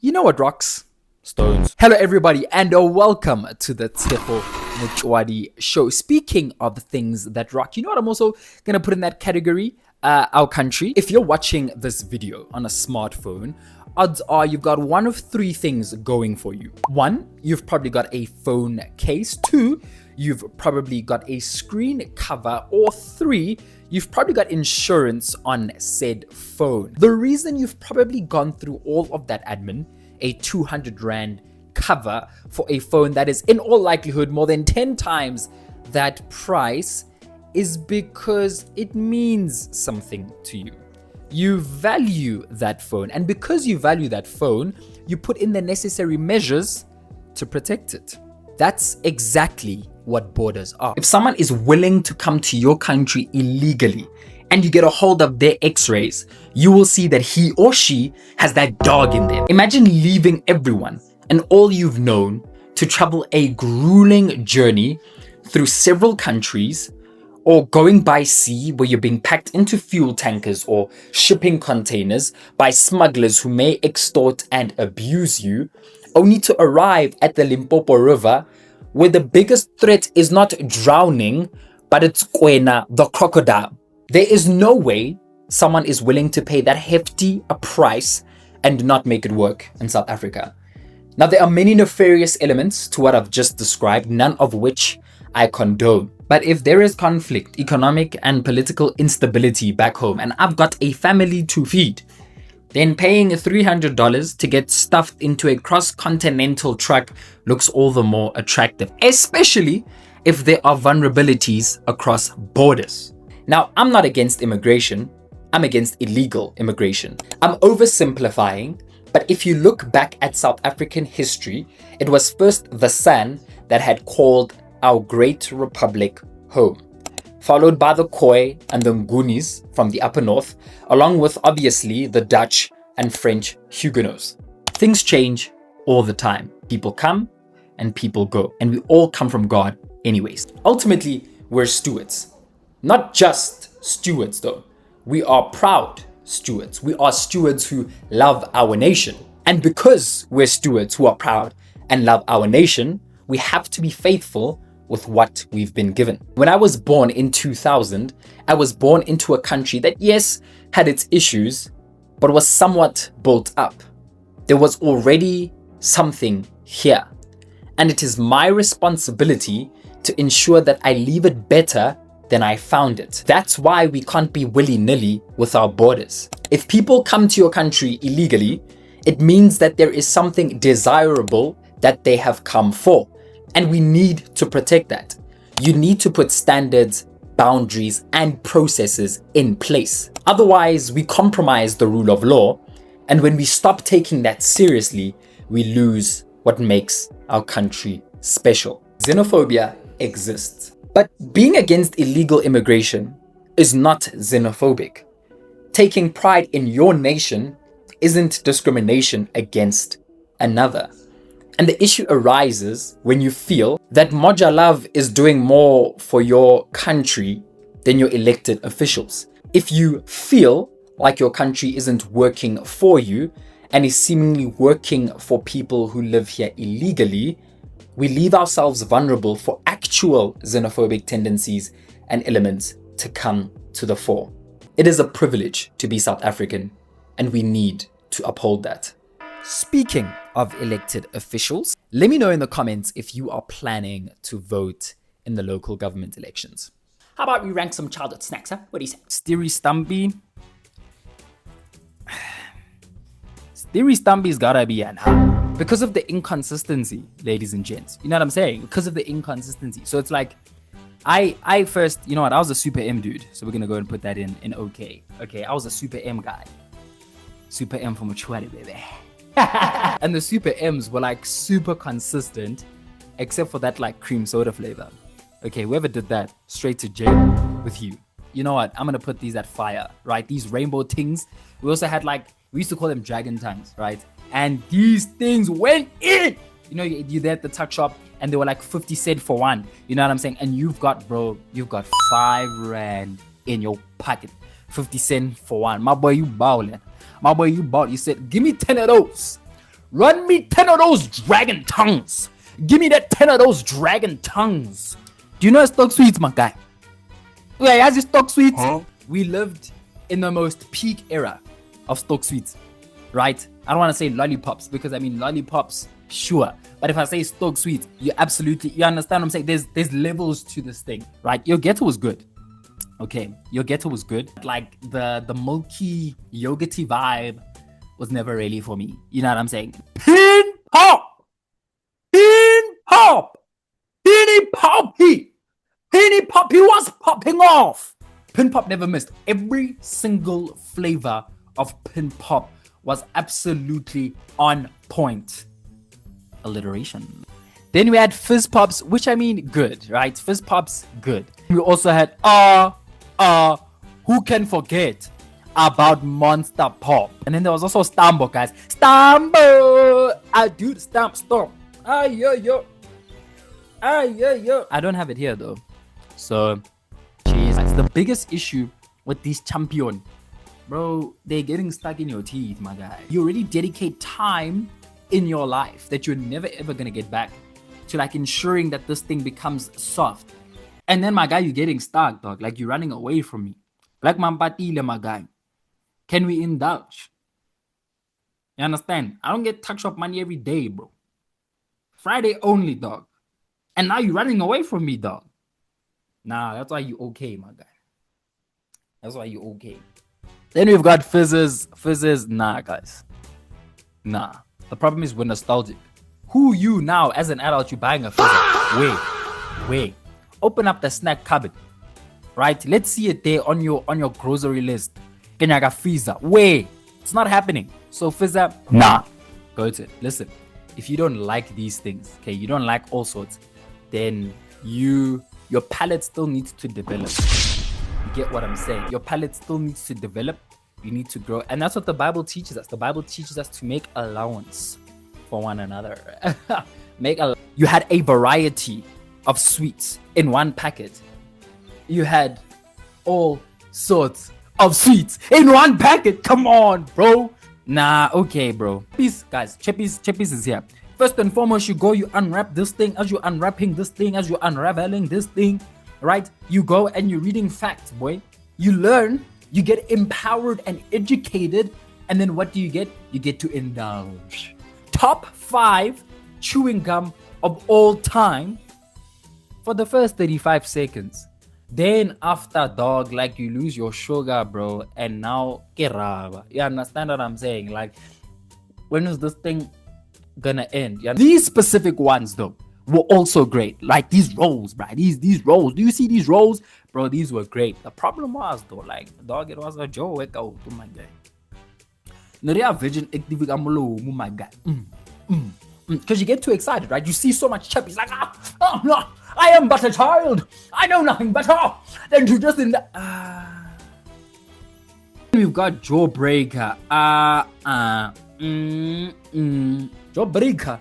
You know what rocks? Stones. Hello everybody and welcome to the Tshego Motjuwadi show. Speaking of things that rock, you know what I'm also going to put in that category? Our country. If you're watching this video on a smartphone, odds are you've got one of three things going for you. One, you've probably got a phone case. Two, you've probably got a screen cover. Or three, you've probably got insurance on said phone. The reason you've probably gone through all of that admin, a 200 Rand cover for a phone that is in all likelihood more than 10 times that price, is because it means something to you. You value that phone, and because you value that phone, you put in the necessary measures to protect it. That's exactly what borders are. If someone is willing to come to your country illegally and you get a hold of their x-rays, you will see that he or she has that dog in them. Imagine leaving everyone and all you've known to travel a grueling journey through several countries, or going by sea where you're being packed into fuel tankers or shipping containers by smugglers who may extort and abuse you, only to arrive at the Limpopo River where the biggest threat is not drowning, but it's Kwena, the crocodile. There is no way someone is willing to pay that hefty a price and not make it work in South Africa. Now, there are many nefarious elements to what I've just described, none of which I condone. But if there is conflict, economic and political instability back home, and I've got a family to feed, then paying $300 to get stuffed into a cross-continental truck looks all the more attractive, especially if there are vulnerabilities across borders. Now, I'm not against immigration. I'm against illegal immigration. I'm oversimplifying, but if you look back at South African history, it was first the San that had called our great republic home, followed by the Khoi and the Ngunis from the upper north, along with obviously the Dutch and French Huguenots. Things change all the time. People come and people go, and we all come from God anyways. Ultimately, we're stewards. Not just stewards though. We are proud stewards. We are stewards who love our nation. And because we're stewards who are proud and love our nation, we have to be faithful with what we've been given. When I was born in 2000, I was born into a country that, yes, had its issues, but was somewhat built up. There was already something here. And it is my responsibility to ensure that I leave it better than I found it. That's why we can't be willy-nilly with our borders. If people come to your country illegally, it means that there is something desirable that they have come for. And we need to protect that. You need to put standards, boundaries, and processes in place. Otherwise, we compromise the rule of law. And when we stop taking that seriously, we lose what makes our country special. Xenophobia exists. But being against illegal immigration is not xenophobic. Taking pride in your nation isn't discrimination against another. And the issue arises when you feel that Moja Love is doing more for your country than your elected officials. If you feel like your country isn't working for you and is seemingly working for people who live here illegally, we leave ourselves vulnerable for actual xenophobic tendencies and elements to come to the fore. It is a privilege to be South African, and we need to uphold that. Speaking of elected officials, let me know in the comments if you are planning to vote in the local government elections. How about we rank some childhood snacks, huh? What do you say? Steery Stumpy's gotta be an huh? Because of the inconsistency, ladies and gents. You know what I'm saying? Because of the inconsistency. So it's like, I first, you know what? I was a Super M dude. So we're gonna go and put that in OK. Okay, I was a Super M guy. Super M for Motjuwadi, baby. And the Super M's were like super consistent, except for that like cream soda flavor. Okay, whoever did that, straight to jail with you. You know what? I'm gonna put these at fire, right? These rainbow things. We also had like, we used to call them dragon tongues, right? And these things went in. You know, you're there at the tuck shop and they were like 50 cents for one. You know what I'm saying? And you've got 5 Rand in your pocket. 50 cents for one. My boy, you bowling. My boy, you bought. You said, give me 10 of those. Run me 10 of those dragon tongues. Give me that 10 of those dragon tongues. Do you know stock sweets, my guy? Yeah, as stock sweets. Huh? We lived in the most peak era of stock sweets, right? I don't want to say lollipops because I mean lollipops, sure. But if I say stock sweets, you understand what I'm saying? There's levels to this thing, right? Your ghetto was good. Okay, your ghetto was good. Like the milky yogurty vibe was never really for me. You know what I'm saying? Pin pop, penny poppy, penny poppy was popping off. Pin pop never missed. Every single flavor of pin pop was absolutely on point. Alliteration. Then we had fizz pops, which I mean good, right? Fizz pops, good. We also had who can forget about Monster Pop? And then there was also Stambo, guys. Stambo! Dude, stamp. Yo. I don't have it here though. So, jeez. It's the biggest issue with these champion. Bro, they're getting stuck in your teeth, my guy. You already dedicate time in your life that you're never ever gonna get back to like ensuring that this thing becomes soft. And then, my guy, you're getting stuck, dog. Like, you're running away from me. Like, mampatile, my guy. Can we indulge? You understand? I don't get tuck shop money every day, bro. Friday only, dog. And now you're running away from me, dog. Nah, that's why you okay, my guy. That's why you okay. Then we've got fizzes. Fizzes, nah, guys. Nah. The problem is we're nostalgic. Who you now, as an adult, you're buying a fizzer? Wait. Open up the snack cupboard, right? Let's see it there on your grocery list. Kenyaga fizzer. Wait, it's not happening. So fizzer, nah. Go to it. Listen, if you don't like these things, okay, you don't like all sorts, then your palate still needs to develop. You get what I'm saying? Your palate still needs to develop. You need to grow, and that's what the Bible teaches us. The Bible teaches us to make allowance for one another. You had a variety of sweets in one packet. You had all sorts of sweets in one packet. Come on, bro. Nah, okay, bro. Peace, guys. Chippies is here. First and foremost, you unwrap this thing. As you're unwrapping this thing, as you're unraveling this thing, right? You go and you're reading facts, boy. You learn, you get empowered and educated, and then what do you get? You get to indulge. Top 5 chewing gum of all time for the first 35 seconds. Then after, dog, like you lose your sugar, bro, and now keraba. You understand what I'm saying? Like, when is this thing gonna end? These specific ones though were also great. Like these rolls, bro. These rolls. Do you see these rolls? Bro, these were great. The problem was though, like, dog, it was a joke. Oh my god. Naria virgin my god. Because you get too excited, right? You see so much chappies like, oh no, I am but a child. I know nothing better than to just in the We've got Jawbreaker. Jawbreaker.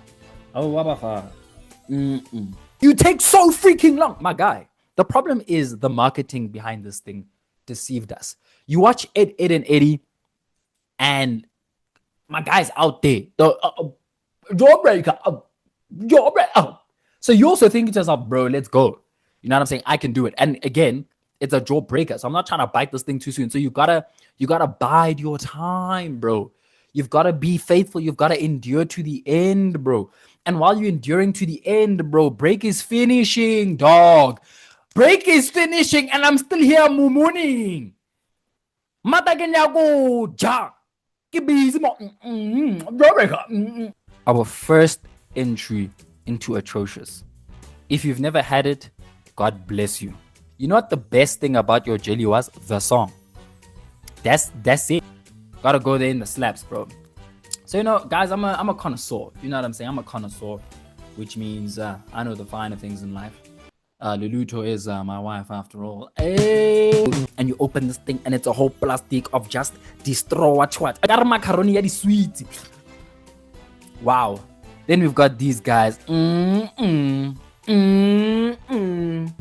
You take so freaking long, my guy. The problem is the marketing behind this thing deceived us. You watch Ed, and Eddie, and my guy's out there. The Jawbreaker. So you also think to yourself, bro, let's go. You know what I'm saying? I can do it. And again, it's a jawbreaker. So I'm not trying to bite this thing too soon. So you gotta bide your time, bro. You've got to be faithful. You've got to endure to the end, bro. And while you're enduring to the end, bro, break is finishing, dog. Break is finishing, and I'm still here mooning. Our first entry into Atrocious. If you've never had it, God bless you. You know what the best thing about your jelly was? The song. That's it. Gotta go there in the slaps, bro. So, you know, guys, I'm a connoisseur. You know what I'm saying? I'm a connoisseur, which means I know the finer things in life. Luluto is my wife after all. Hey. And you open this thing and it's a whole plastic of just destroy what. I got macaroni and sweet. Wow. Then we've got these guys. The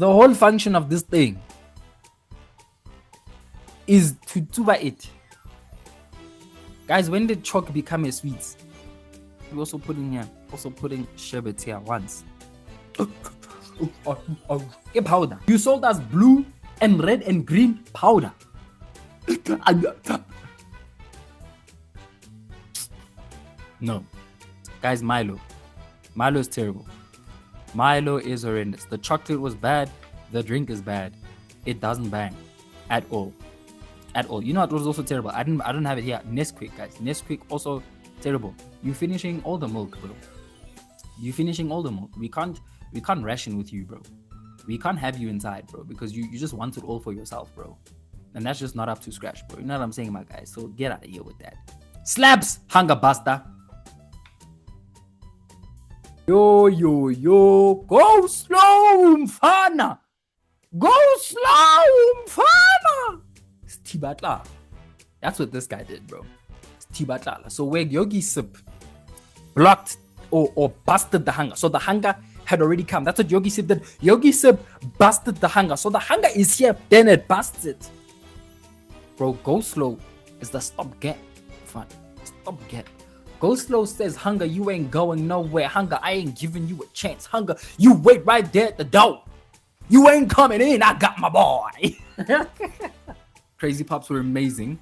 whole function of this thing is to tuba it. Guys, when did chalk become a sweet? We also putting sherbet here once. A powder. You sold us blue and red and green powder. No. Guys, Milo is terrible. Milo is horrendous. The chocolate was bad. The drink is bad. It doesn't bang at all. At all. You know what was also terrible? I don't have it here. Nesquik, guys. Nesquik also terrible. You finishing all the milk, bro. You finishing all the milk. We can't ration with you, bro. We can't have you inside, bro, because you just want it all for yourself, bro. And that's just not up to scratch, bro. You know what I'm saying, my guys? So get out of here with that. Slaps, hunger buster. Yo, go slow, mfana. Go slow, mfana. It's Tibatla. That's what this guy did, bro. It's Tibatla. So where Yogi Sip blocked or busted the hunger. So the hunger had already come. That's what Yogi Sip did. Yogi Sip busted the hunger. So the hunger is here, then it busts it. Bro, go slow is the stopgap. Fun. Stopgap. Go slow says, hunger, you ain't going nowhere. Hunger, I ain't giving you a chance. Hunger, you wait right there at the door. You ain't coming in, I got my boy. Crazy Pops were amazing.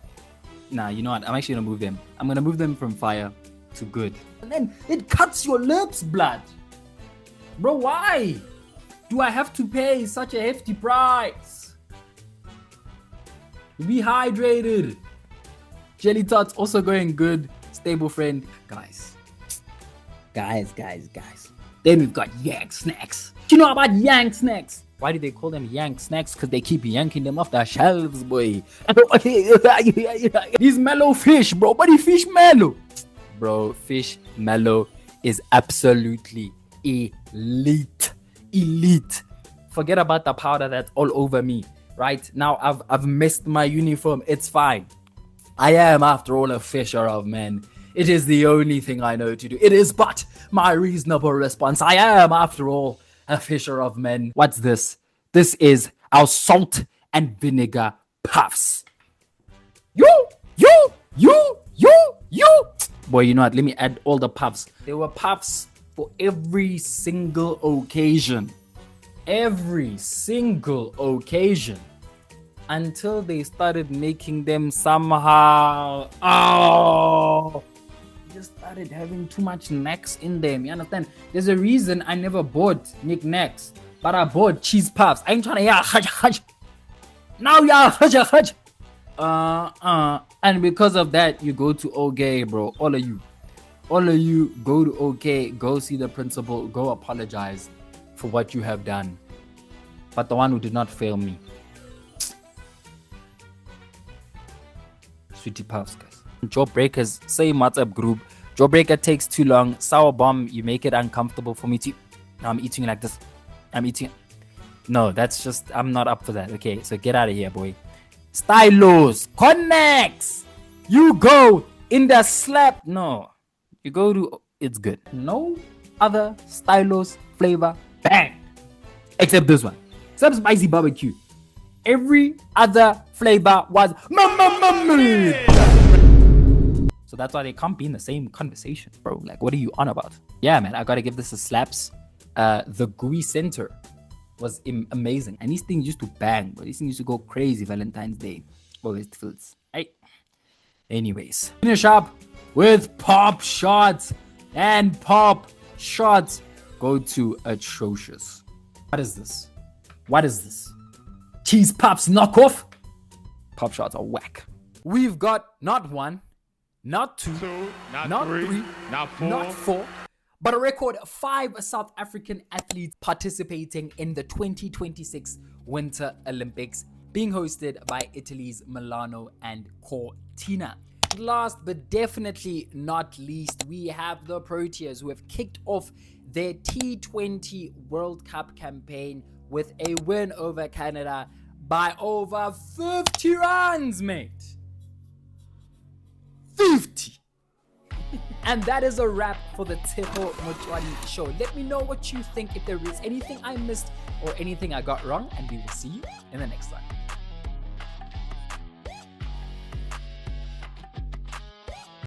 Nah, you know what? I'm actually gonna move them. I'm gonna move them from fire to good. And then it cuts your lips, blood. Bro, why do I have to pay such a hefty price? Be hydrated. Jelly Tots also going good. Stable friend. Guys. Then we've got Yank Snacks. Do you know about Yank Snacks? Why do they call them Yank Snacks? Because they keep yanking them off the shelves, boy. These mellow fish, bro. Buddy, fish mellow. Bro, fish mellow is absolutely elite. Forget about the powder that's all over me. Right now, I've missed my uniform. It's fine. I am, after all, a fisher of men. It is the only thing I know to do. It is but my reasonable response. I am, after all, a fisher of men. What's this? This is our salt and vinegar puffs. You. Boy, you know what? Let me add all the puffs. There were puffs for every single occasion. Every single occasion. Until they started making them somehow. Oh, just started having too much necks in them. You understand? There's a reason I never bought knickknacks, but I bought cheese puffs. I ain't trying to now and because of that, you go to OK, bro. All of you go to OK, go see the principal, go apologize for what you have done. But the one who did not fail me. Sweetie Puffs, guys. Jawbreakers, same WhatsApp group. Jawbreaker takes too long. Sour bomb, you make it uncomfortable for me to. No, I'm eating like this. No, that's just, I'm not up for that. Okay, so get out of here, boy. Stylos, connects. You go in the slap. No, you go to, it's good. No other Stylos flavor bang. Except this one. Except spicy barbecue. Every other flavor was so that's why they can't be in the same conversation, bro. Like, what are you on about? Yeah, man, I gotta give this a slaps. The gooey center was amazing, and these things used to bang, bro. These things used to go crazy Valentine's Day. Oh, it feels right. Anyways, finish up with pop shots and pop shots. Go to atrocious. What is this? Cheese Pops knockoff. Pop shots are whack. We've got not one, not two, not three, not four, but a record 5 South African athletes participating in the 2026 Winter Olympics, being hosted by Italy's Milano and Cortina. Last but definitely not least, we have the Proteas, who have kicked off their T20 World Cup campaign with a win over Canada by over 50 runs, mate. 50. And that is a wrap for the Tshego Motjuwadi show. Let me know what you think, if there is anything I missed or anything I got wrong, and we will see you in the next one.